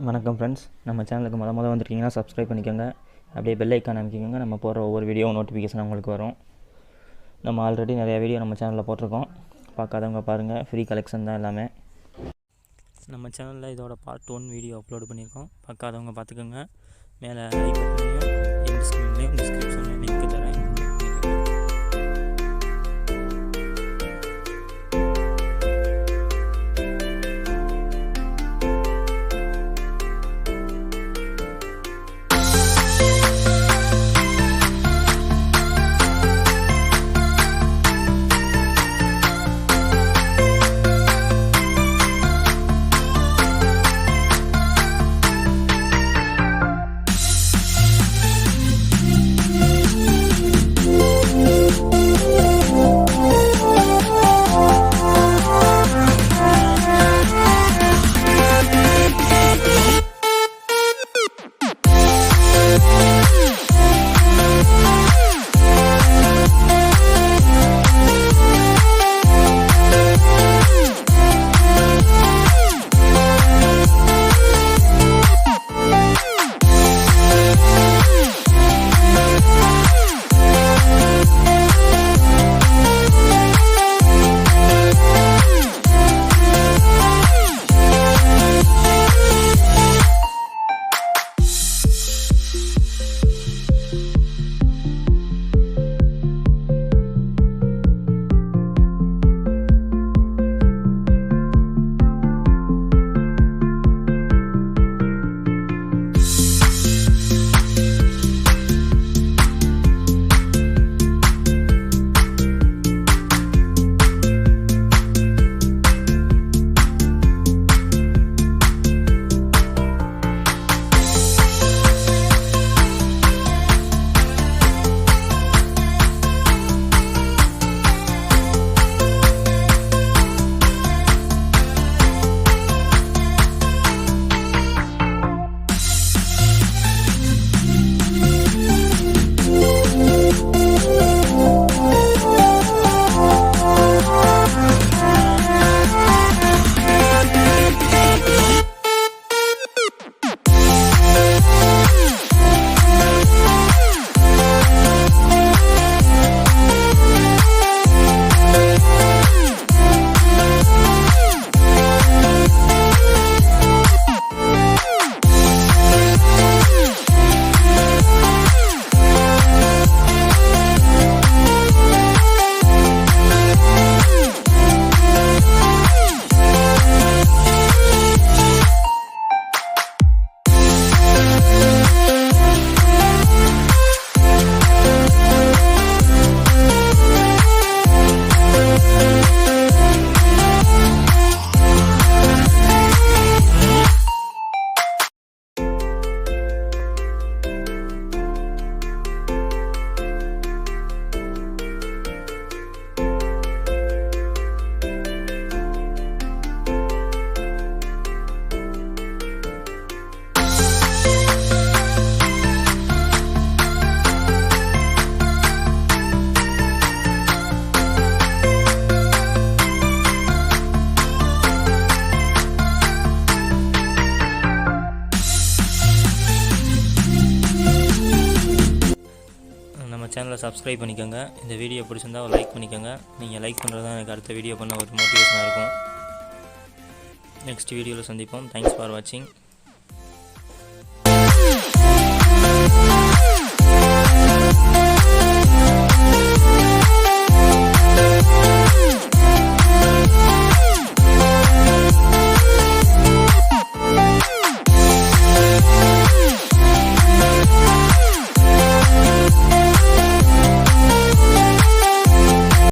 வணக்கம் ஃப்ரெண்ட்ஸ், நம்ம சேனலுக்கு முதல்ல வந்திருக்கீங்கன்னா சப்ஸ்கிரைப் பண்ணிக்கோங்க. அப்படியே பெல் ஐக்கான் அமைக்கிக்கோங்க. நம்ம போடுற ஒவ்வொரு வீடியோ நோட்டிஃபிகேஷன் உங்களுக்கு வரும். நம்ம ஆல்ரெடி நிறையா வீடியோ நம்ம சேனலில் போட்டிருக்கோம். பார்க்காதவங்க பாருங்கள். ஃப்ரீ கலெக்ஷன் தான் எல்லாமே. நம்ம சேனலில் இதோட பார்ட் 1 வீடியோ அப்லோட் பண்ணியிருக்கோம். பார்க்காதவங்க பார்த்துக்கோங்க. மேலே ஐ பட்டன்லையும் எண்ட் ஸ்க்ரீன்லேயும் டிஸ்கிரிப்ஷன்லையும் லிங்க் தரேன். சேனலை சப்ஸ்கிரைப் பண்ணிக்கோங்க. இந்த வீடியோ பிடிச்சிருந்தா ஒரு லைக் பண்ணிக்கோங்க. நீங்கள் லைக் பண்ணுறது தான் எனக்கு அடுத்த வீடியோ பண்ண ஒரு மோட்டிவேஷனாக இருக்கும். நெக்ஸ்ட் வீடியோவில் சந்திப்போம். தேங்க்ஸ் ஃபார் வாட்சிங்.